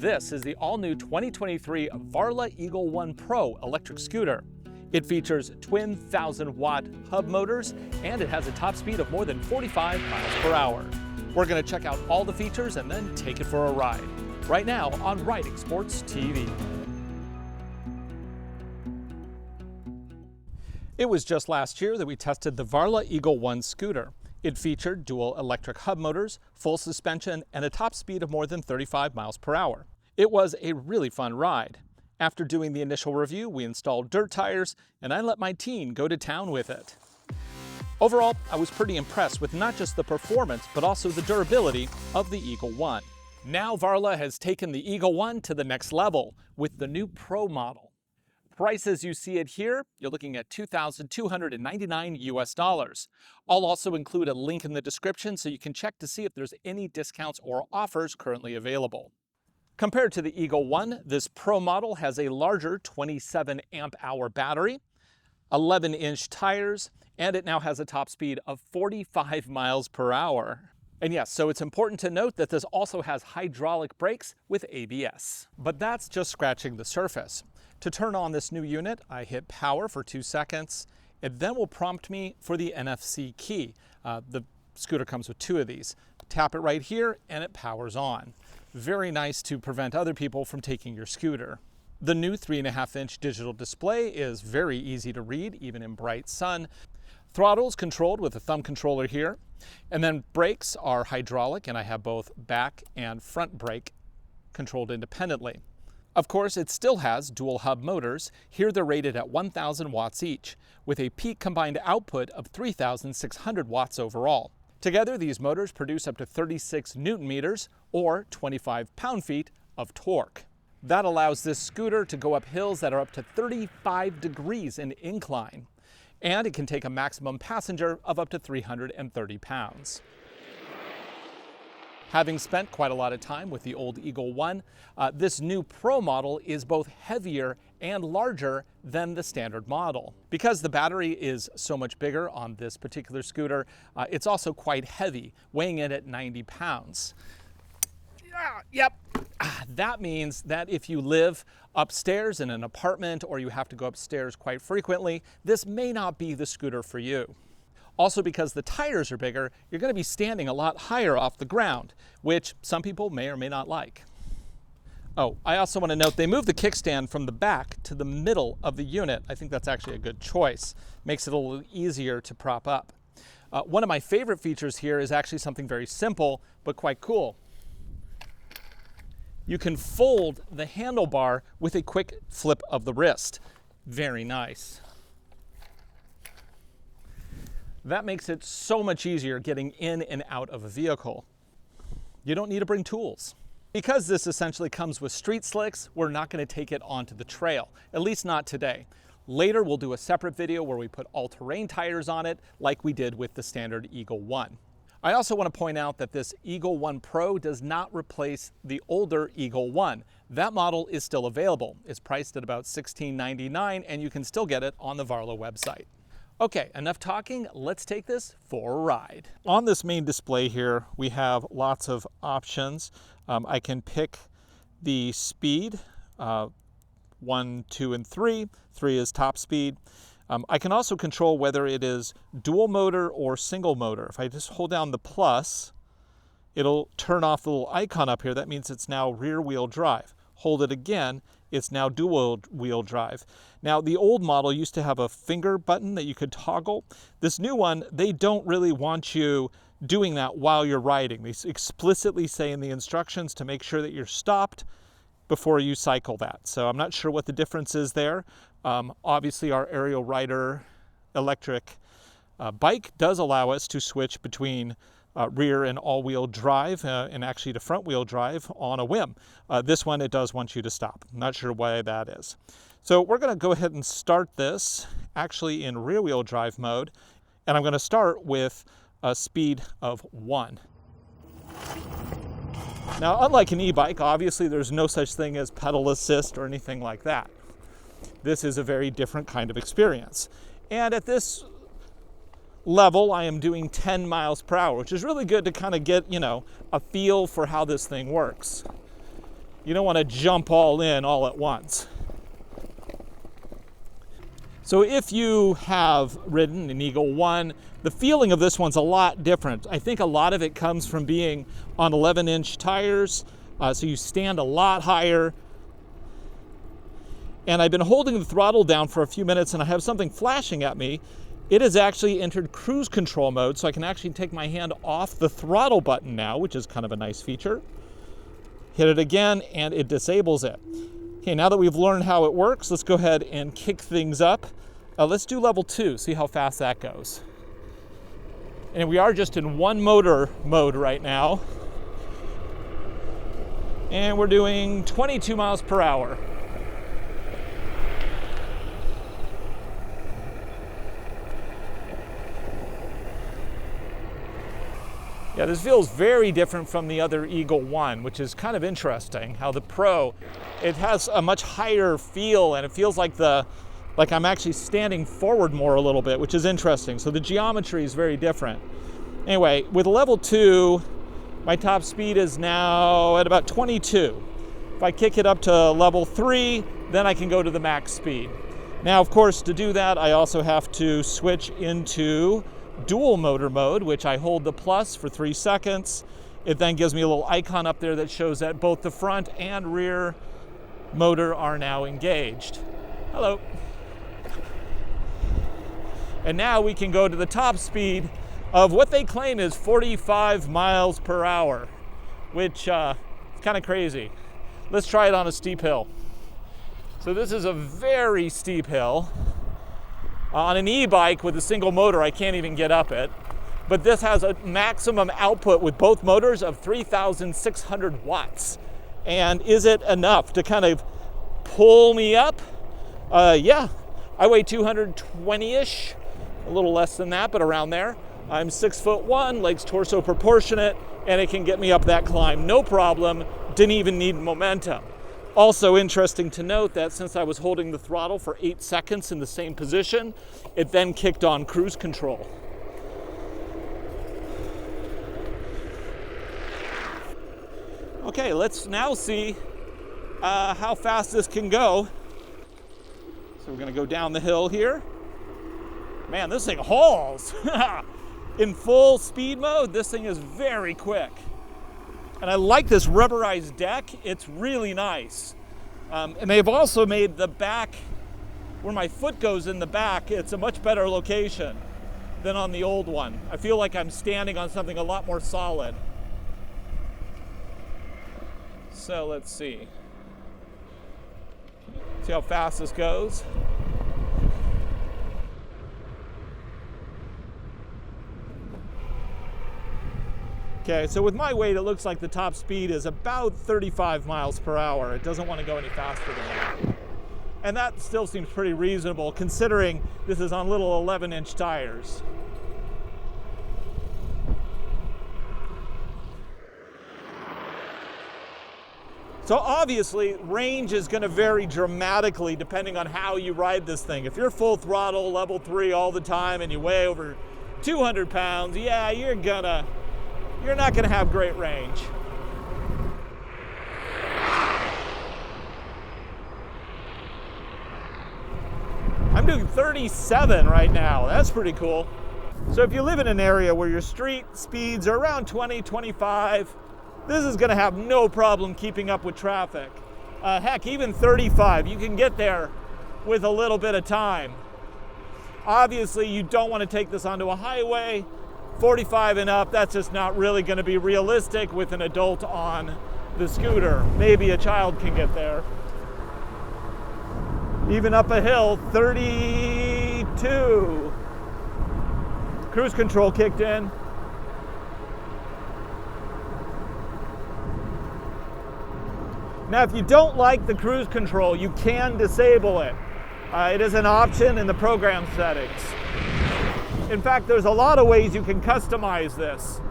This is the all-new 2023 Varla Eagle One Pro electric scooter. It features twin 1,000-watt hub motors, and it has a top speed of more than 45 miles per hour. We're going to check out all the features and then take it for a ride. Right now on Riding Sports TV. It was just last year that we tested the Varla Eagle One scooter. It featured dual electric hub motors, full suspension, and a top speed of more than 35 miles per hour. It was a really fun ride. After doing the initial review, we installed dirt tires, and I let my teen go to town with it. Overall, I was pretty impressed with not just the performance, but also the durability of the Eagle One. Now Varla has taken the Eagle One to the next level with the new Pro model. Price as you see it here, you're looking at $2,299 US. I'll also include a link in the description so you can check to see if there's any discounts or offers currently available. Compared to the Eagle One, this Pro model has a larger 27 amp hour battery, 11-inch tires, and it now has a top speed of 45 miles per hour. And yes, so it's important to note that this also has hydraulic brakes with ABS. But that's just scratching the surface. To turn on this new unit, I hit power for 2 seconds. It then will prompt me for the NFC key. The scooter comes with 2 of these. Tap it right here and it powers on. Very nice to prevent other people from taking your scooter. The new 3.5-inch digital display is very easy to read, even in bright sun. Throttle is controlled with a thumb controller here. And then brakes are hydraulic, and I have both back and front brake controlled independently. Of course, it still has dual hub motors. Here they're rated at 1,000 watts each, with a peak combined output of 3,600 watts overall. Together, these motors produce up to 36 Newton meters, or 25 pound-feet of torque. That allows this scooter to go up hills that are up to 35 degrees in incline. And it can take a maximum passenger of up to 330 pounds. Having spent quite a lot of time with the old Eagle One, this new Pro model is both heavier and larger than the standard model. Because the battery is so much bigger on this particular scooter, it's also quite heavy, weighing in at 90 pounds. Yep. That means that if you live upstairs in an apartment or you have to go upstairs quite frequently, this may not be the scooter for you. Also, because the tires are bigger, you're going to be standing a lot higher off the ground, which some people may or may not like. Oh, I also want to note they moved the kickstand from the back to the middle of the unit. I think that's actually a good choice. Makes it a little easier to prop up. One of my favorite features here is actually something very simple, but quite cool. You can fold the handlebar with a quick flip of the wrist. Very nice. That makes it so much easier getting in and out of a vehicle. You don't need to bring tools. Because this essentially comes with street slicks, we're not going to take it onto the trail, at least not today. Later, we'll do a separate video where we put all-terrain tires on it, like we did with the standard Eagle One. I also want to point out that this Eagle One Pro does not replace the older Eagle One. That model is still available. It's priced at about $16.99, and you can still get it on the Varla website. Okay, enough talking, let's take this for a ride. On this main display here, we have lots of options. I can pick the speed, 1, 2, and 3. 3 is top speed. I can also control whether it is dual motor or single motor. If I just hold down the plus, it'll turn off the little icon up here. That means it's now rear wheel drive. Hold it again, it's now dual wheel drive. Now, the old model used to have a finger button that you could toggle. This new one, they don't really want you doing that while you're riding. They explicitly say in the instructions to make sure that you're stopped before you cycle that. So I'm not sure what the difference is there. Obviously, our Aerial Rider electric bike does allow us to switch between rear and all-wheel drive and actually to front-wheel drive on a whim. This one, it does want you to stop. Not sure why that is. So we're going to go ahead and start this actually in rear-wheel drive mode, and I'm going to start with a speed of 1. Now, unlike an e-bike, obviously there's no such thing as pedal assist or anything like that. This is a very different kind of experience. And at this level, I am doing 10 miles per hour, which is really good to kind of get, a feel for how this thing works. You don't want to jump all in all at once. So if you have ridden an Eagle One, the feeling of this one's a lot different. I think a lot of it comes from being on 11-inch tires, so you stand a lot higher. And I've been holding the throttle down for a few minutes and I have something flashing at me. It has actually entered cruise control mode, so I can actually take my hand off the throttle button now, which is kind of a nice feature. Hit it again and it disables it. Okay, now that we've learned how it works, let's go ahead and kick things up. Let's do level 2, see how fast that goes. And we are just in one motor mode right now. And we're doing 22 miles per hour. Yeah, this feels very different from the other Eagle One, which is kind of interesting. How the Pro, it has a much higher feel, and it feels like I'm actually standing forward more a little bit, which is interesting. So the geometry is very different. Anyway, with level 2, my top speed is now at about 22. If I kick it up to level 3, then I can go to the max speed. Now, of course, to do that, I also have to switch into dual motor mode, which I hold the plus for 3 seconds. It then gives me a little icon up there that shows that both the front and rear motor are now engaged. Hello. And now we can go to the top speed of what they claim is 45 miles per hour, which is kind of crazy. Let's try it on a steep hill. So this is a very steep hill. On an e-bike with a single motor, I can't even get up it. But this has a maximum output with both motors of 3,600 watts. And is it enough to kind of pull me up? Yeah, I weigh 220-ish, a little less than that, but around there. I'm 6'1", legs torso proportionate, and it can get me up that climb, no problem. Didn't even need momentum. Also interesting to note that since I was holding the throttle for 8 seconds in the same position, it then kicked on cruise control. Okay, let's now see how fast this can go. So we're gonna go down the hill here. Man, this thing hauls. In full speed mode, this thing is very quick. And I like this rubberized deck. It's really nice. And they've also made the back, where my foot goes in the back, it's a much better location than on the old one. I feel like I'm standing on something a lot more solid. So let's see. See how fast this goes. Okay, so with my weight, it looks like the top speed is about 35 miles per hour. It doesn't want to go any faster than that. And that still seems pretty reasonable considering this is on little 11-inch tires. So obviously, range is going to vary dramatically depending on how you ride this thing. If you're full throttle, level 3 all the time, and you weigh over 200 pounds, yeah, you're not going to have great range. I'm doing 37 right now. That's pretty cool. So if you live in an area where your street speeds are around 20, 25, this is going to have no problem keeping up with traffic. Heck, even 35, you can get there with a little bit of time. Obviously, you don't want to take this onto a highway. 45 and up, that's just not really going to be realistic with an adult on the scooter. Maybe a child can get there. Even up a hill, 32. Cruise control kicked in. Now, if you don't like the cruise control, you can disable it. It is an option in the program settings. In fact, there's a lot of ways you can customize this.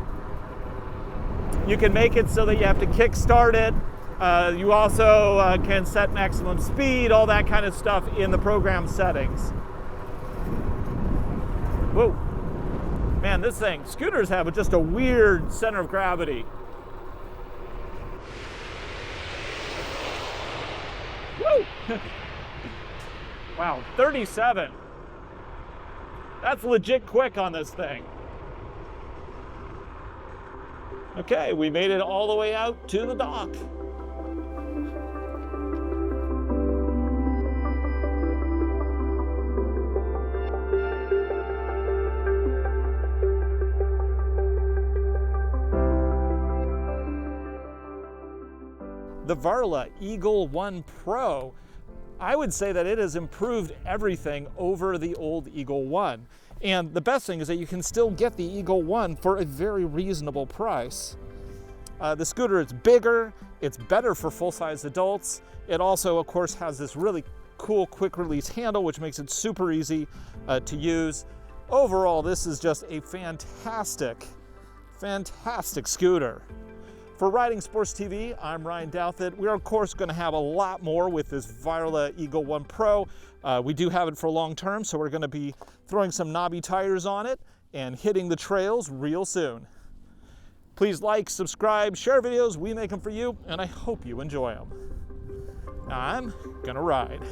You can make it so that you have to kickstart it. You also can set maximum speed, all that kind of stuff in the program settings. Whoa. Man, this thing, scooters have just a weird center of gravity. Woo! Wow, 37. That's legit quick on this thing. Okay, we made it all the way out to the dock. The Varla Eagle One Pro, I would say that it has improved everything over the old Eagle One. And the best thing is that you can still get the Eagle One for a very reasonable price. The scooter is bigger, it's better for full-size adults. It also, of course, has this really cool quick-release handle, which makes it super easy to use. Overall, this is just a fantastic, fantastic scooter. For Riding Sports TV, I'm Ryan Douthit. We are, of course, going to have a lot more with this Varla Eagle One Pro. We do have it for long term, so we're going to be throwing some knobby tires on it and hitting the trails real soon. Please like, subscribe, share videos. We make them for you, and I hope you enjoy them. Now I'm going to ride.